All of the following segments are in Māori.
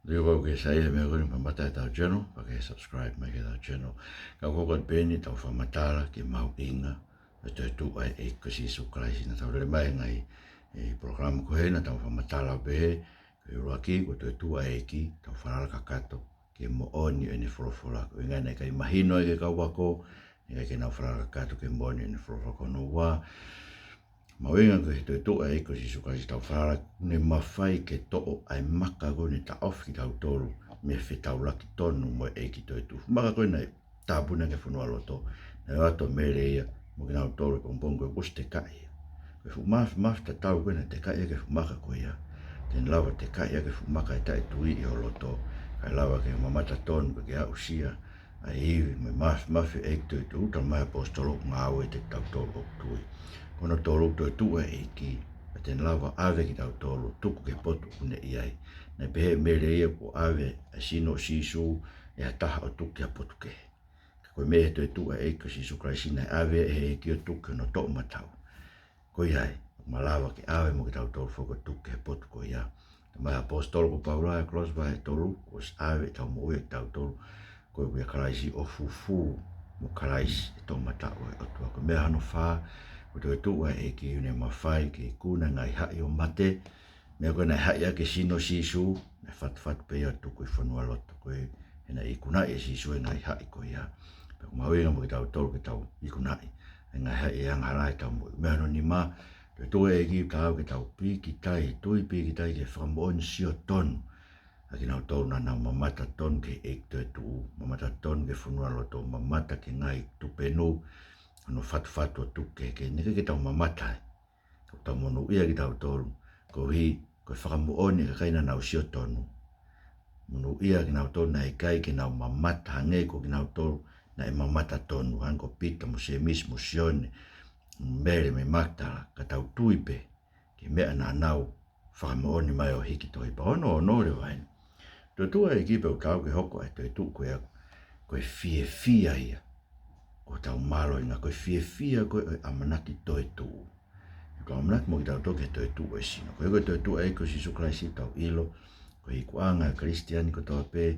Liu ke sai me ko ma mata ta channel pa ke subscribe me ke ta channel ka ko ko beni ta fa matala ke Mahu'inga te tu ai e ko si su krai na ta le mai ngai e program ko he na ta fa matala be ke ro aki ko te tu ai ki ta fa la kakato ke mo oni ene frofola ko ngai nei kai mahino ke ka wa ko ngai ke na fa la kakato ke mo oni ene frofola ko no wa Mahu'inga ko he Toetu'u e ko si su krai ta fa ne mafai ke to ai maka ko ni ta off ki ta tolu me fitau laki tonu mo e ki Toetu'u. Maka koe nei tāpuna ke whanua loto. Nei ato mere ia mo ki nau tolu kompong koe kus te kai. Koe fu maf ta tau koe nei te kai ke fu maka koe ia. Ten lawa te kai ke fu maka e tai tui i o loto. Kai lawa ke mamata tonu ke au sia. Ai iwi me maf e ki Toetu'u. Uta mai apostolo ngā ue te tau tolu o tui. Kono tolu Toetu'u e ki. Ten lava ave ki tau tolu tuku ke potu une iai. Nei pehe mere ia po ave a sino sisu e a taha o tuki a potu ke. Ka koe mehe Toetu'u e ko sisu kraisi nei ave e he ki o tuki no tau matau. Ko iai, malawa ke ave mo ki tau tolu foko tuki he potu ko ia. Mai apostolo ko Paula e klosba e tolu ko ave tau mo ue tau tolu. Koe kuia karaisi o fufu mo karaisi e tau matau e otua. Ko mea hano faa ko Toetu'u e ki une mawhai ke kuna ngai hai o mate. Mea koe nai hai a ke sino sisu, nai fat pe ia tuku i whanua loto koe. Hena i kunai e sisu e ngai hai ko ia. Peko Mahu'inga mo ki tau tolu ke tau i kunai. E ngai hai e anga harai tau mo. Mea no ni ma, Toetu'u e ki tau ke tau pi ki tai, tui pi ki tai ke whamon sio tonu. A ki nau tolu na nau mamata tonu ke e Toetu'u. Mamata tonu ke whanua loto, mamata ke ngai tupenu. Ano fatu o tuke ke neke ke tau mamata. Ko tau monu ia ki tau tolu. Ko hi, ko whakamu oni ka kaina nau sio tonu. Monu ia ki nau tolu na e kai ki nau mamata hange ko ki nau tolu na e mamata tonu. Hanko pita mo se mis mo sione. Mbele me maktala ka tau tuipe. Ke mea na nau whakamu oni mai o hiki toi pa. Ono le wain. Toetu'u e kipe o tau ke hoko e Toetu'u koe fia ia. Ko tau malo ina koe fia koe o amanaki Toetu'u. Ko amanaki mo ki tau toke Toetu'u e sino. Koe Toetu'u e ko sisu kraisi tau ilo. Ko i kuanga e kristiani ko tau pe.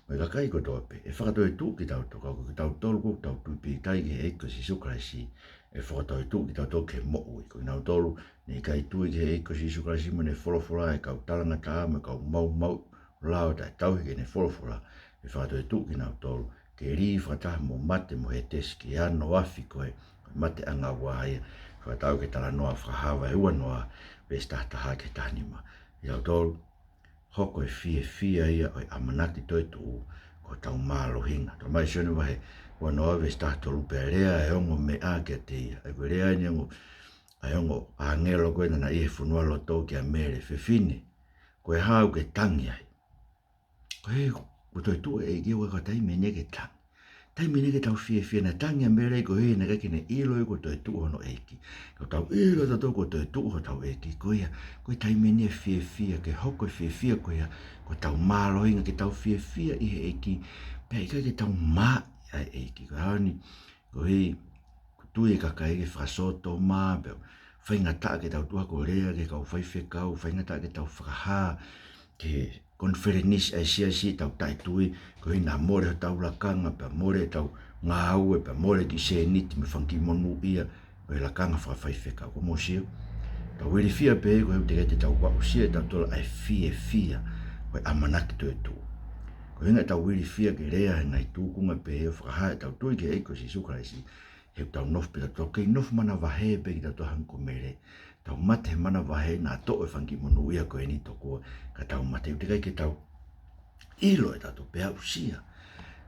Ko i kakai ko tau pe. E whaka Toetu'u ki tau toka. Ko ki tau tolu ko tau tupi tai ke e ko sisu kraisi. E whaka Toetu'u ki tau toke mo ui. Ko i nau tolu ne kai tui ke e ko sisu kraisi mo ne wholofola e kau talanga taa me kau mau lao tai tau ke ne wholofola. E whaka Toetu'u ki nau tolu. Ke ri whataha mo mate mo he teski ano afi koe mate anga waia whatau ke tala noa whahawa e ua noa pesta taha ke tanima. Iau tolu hoko e fia ia o amanaki Toetu'u ko tau Mahu'inga. Tau mai sione wahe ua noa pesta tolu pe rea e ongo me a ke te ia. E koe rea ni ongo a ngelo koe na ihe funua loto ke a mere fefine. Koe hau ke tangi ai. Koe ko Toetu'u e ki ua ka taimene ke tangi. Taimene ke tau fia na tangi a mere ko hei na kake ne ilo e ko Toetu'u hono eki. Ko tau ilo tato ko Toetu'u ho tau eki. Koe taimene fia ke hoko fia koe ko tau Mahu'inga ke tau fia i he eki. Pea ika ke tau maa ai eki. Ko haoni ko hei tui kaka eke whasoto maa. Pea whaingata ke tau tuha ko rea ke kau whaifekau. Whaingata ke tau whakaha ke konferenis ai si tau tai tui ko ina more tau lakanga pa more tau ngā ue pa more ki se niti me whanki monu ia ko e lakanga whawhaifeka ko mosio tau wiri fia pe ko he te tau wau sia tau tola ai fia ko e amanaki Toetu'u ko hinga tau wiri fia ke rea ngai tūkunga pe e whakahae tau tui ke eiko si sukraisi he tau nof pe tau kei nof mana wahe pe ki tau tohan ko mere tau mate mana wahe na to e whanki monu ia ko e ni toko ka tau mate uti kai ke tau ilo e tato pea usia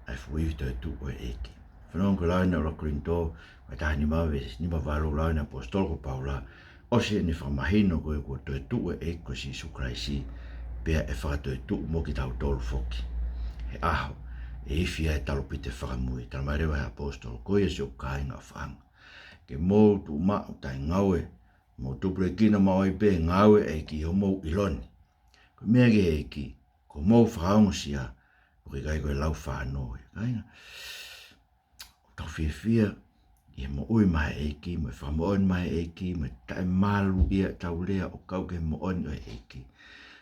ai fui Toetu'u e eki. Whanong ko laina o Rokorinto mai taha ni mawe ni mawalo laina apostolo ko Paula o se ni whamahino ko e ko Toetu'u e eki ko si sukraisi pea e whaka Toetu'u mo ki tau tolu foki. He aho e ifia e talo pite whakamui tala mai rewa he apostolo ko e se o kāinga o whanga. Ke mou tu mau tai ngaue mo tupre kina maoi pe ngaue e ki o mou iloni. Ko mea ke e ki, ko mou whakaongo sia, o ke kai koe lau whanoi. Kainga, tau fia, i he mo ui mai e ki, mo whamoon mai e ki, mo tae malu ia tau lea o kau ke mo oni o e ki.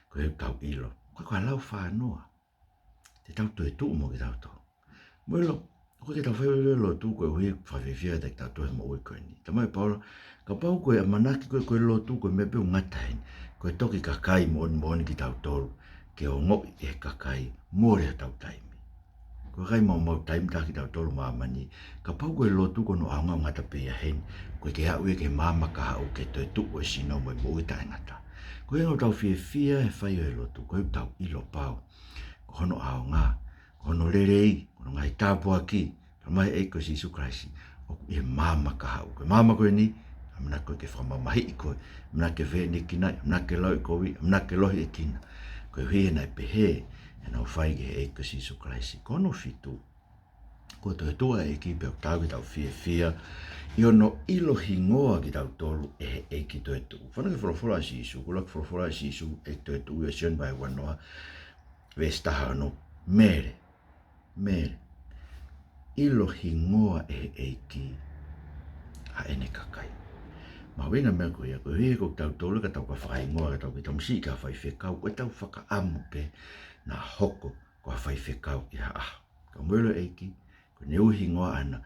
Ko he tau ilo, koe lau whanoa. Te tau Toetu'u mo ki tau tō. Mwelo, koe ke tau whaiwele lo tū koe hui whawhiwhia te tau tohe mo ui koe ni. Tamai Paula, ka pau koe a manaki koe lo tū koe me peu ngatahin, koe toki kakai mo oni ki tau tōru, ke o ngoi e kakai, mōre tau taimi. Koe kai mau taimi taki tau tōru māmani, ka pau koe lo tū koe no aunga ngata pia hen, koe ke haue ke māma ka hau ke Toetu'u e sino mo i mo ui tai ngata. Koe ngau tau whiwhia e whai o e lo tū, koe tau ilo pau, ko hono aunga, ko hono rerei, kono ngai tāpua ki, ka mai e koe Jesu Christ, o e māma ka hau. Koe māma koe ni, amna koe ke whamamahi i koe, amna ke vene kinai, amna ke lau i koe, amna ke lohi e kina. Koe hui e nai pehe, e nau whai ke e koe Jesu Christ. Kono fitu, ko Toetu'u e ki peo tau ki tau whiwhia, i ono ilo hingoa ki tau tolu e ki Toetu'u. Whana ke whorofora si Jesu, kula ke whorofora si Jesu e Toetu'u e sion bai wanoa, vestaha no mere, ilo hingoa e ki ha ene kakai. Mahu'inga mea koe ia, koe hui ko tau tolu ka tau ka whakaingoa ka tau ki tamsi ka whaiwhekau, koe tau whakaamu ke na hoko ko whaiwhekau i ha aho. Ka mwelo e ki, ko ne uhingoa ana,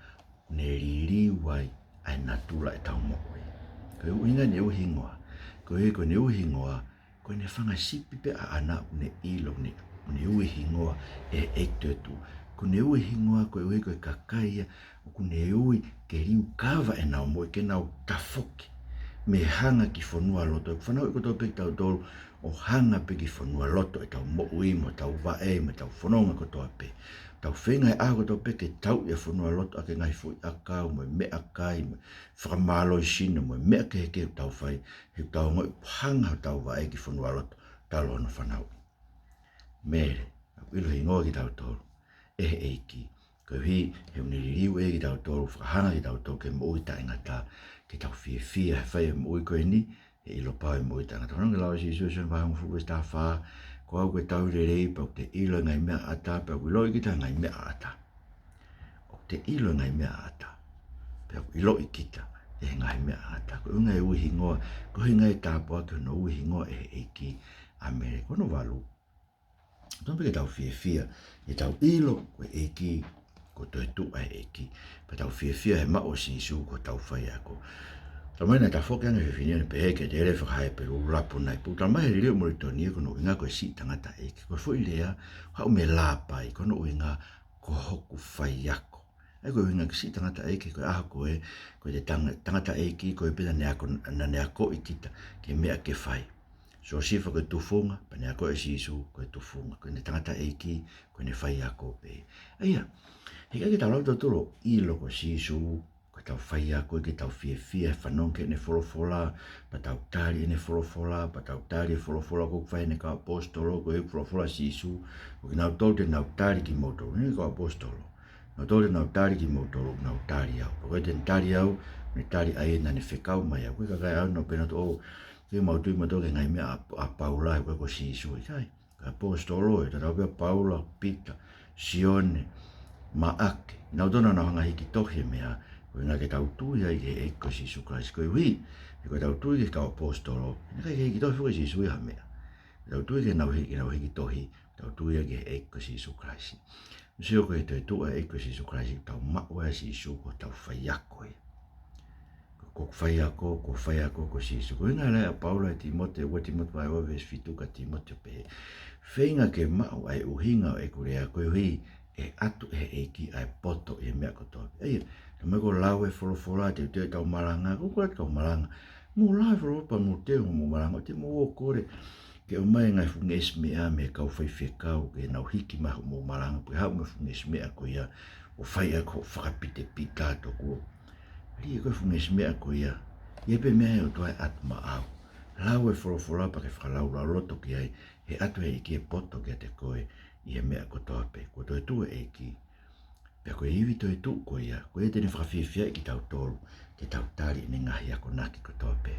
ne ririwai ai na tula e tau moko e. Koe uinga ne uhingoa, koe ko ne uhingoa, koe ne whanga sipi pe a ana ne ilo ne uhingoa e Toetu'u. Ko ne uhingoa koe ui koe kakaia, ko ne ui ke riu kawa e nau moe ke nau tafoki. Me hanga ki whanua loto, e whanau i koto pe tau tolu, o hanga pe ki whanua loto e tau mo ui mo tau wae me tau whanonga koto pe. Tau whenga e aho koto pe ke tau i a whanua loto a ke ngai fui akau mo me akai mo whakamalo i sino mo me ake heke tau whai, he tau ngoi hanga tau wae ki whanua loto, talo ono whanau. Mere, ilo hingoa ki tau tolu, e ki, ko hi he uniririu e ki tau tolu, whakahanga ki tau tolu ke mo ui tae ngata, ke tau whiwhia he whai e mo ui koe ni, e ilo pau e mo ui tae ngata. Whanonga lau si Susan vai hong fuku e sta wha, ko au koe tau rerei, pau te ilo ngai mea ata, pau koe loi kita ngai mea ata. O te ilo ngai mea ata, pau koe loi kita e ngai mea ata. Ko unga e ui hingoa, ko hinga e tāpua ke no ui hingoa e ki Amerika. Kono walu, Tōn peke tau whiwhia, e tau ilo koe e ki, ko Toetu'u e ki, pa tau whiwhia he mao si Jesu ko tau whai ako. Tau mai nai ta whoke anga whiwhinia ni pehe ke te ere whakahae peru rapu nai pu. Tau mai he rireo mori tōni e kono inga koe si tangata e ki. Koe fwoi lea, hau me lāpai, kono inga ko hoku whai ako. E koe inga si tangata e ki, koe aha koe te tangata e ki, koe pita ne ako i kita, ke mea ke whai. So sifa koe tufunga, pa ne ako e Jesu koe tufunga, koe ne tangata e ki, koe ne whai ako pe. Aia, he kai ki tau lau tōtoro ilo ko Jesu, koe tau whai ako, ke tau whiwhia, whanonke ne wholofola, pa tau tari ne wholofola, pa tau tari e wholofola, koe whai ne ka apostolo, koe wholofola Jesu, koe nau tau te nau tari ki motoro, ne ka apostolo. Nau tau te nau tari ki motoro, nau tari au. Koe te tari au, ne tari aina ne whekau mai au, koe kakai au no pena to ke mautui matoke ngai mea a Paula e koe ko Jesu i kai. Ka apostolo e tatau pia Paula, Peter, Sione, Maake. Nau tona na hanga hiki tohi mea, koe ngā ke tau tui ai ke e ko Jesu Christ. Koe hui, e koe tau tui ke kau apostolo, e kai ke hiki tohi fuke Jesu i ha mea. Tau tui ke nau hiki tohi, tau tui ai ke e ko Jesu Christ. Sio koe Toetu'u e ko Jesu Christ, tau maua e Jesu ko tau whaiako e. Ko whai ako, ko Jesu. Ko inga lea Paula e Timote, ua Timote vai oa ves fitu ka Timote pe. Whenga ke mau ai uhinga e kurea koe hui e atu e ki ai poto e mea kotoa. Eia, ka mai ko lau e wholofola te te tau maranga, ko kua tau maranga. Mo lau e wholopa mo te mo maranga, te mo o kore. Ke o mai ngai funge esmea me kau whai whekau ke nau hiki mahu mo maranga. Pui hau me funge esmea ko ia o whai ako whakapite pita to kua. Ri e koe funges mea ko ia, ia pe mea o toai atu ma au. Lau e wholofola pa ke whakalau la loto ki ai, he atu e ki e poto ki a te koe, i e mea ko toa pe. Ko Toetu'u e ki, pia koe iwi Toetu'u ko ia, koe tene whakawhiwhia ki tau tolu, ke tau tari ne ngahi ako naki ko toa pe.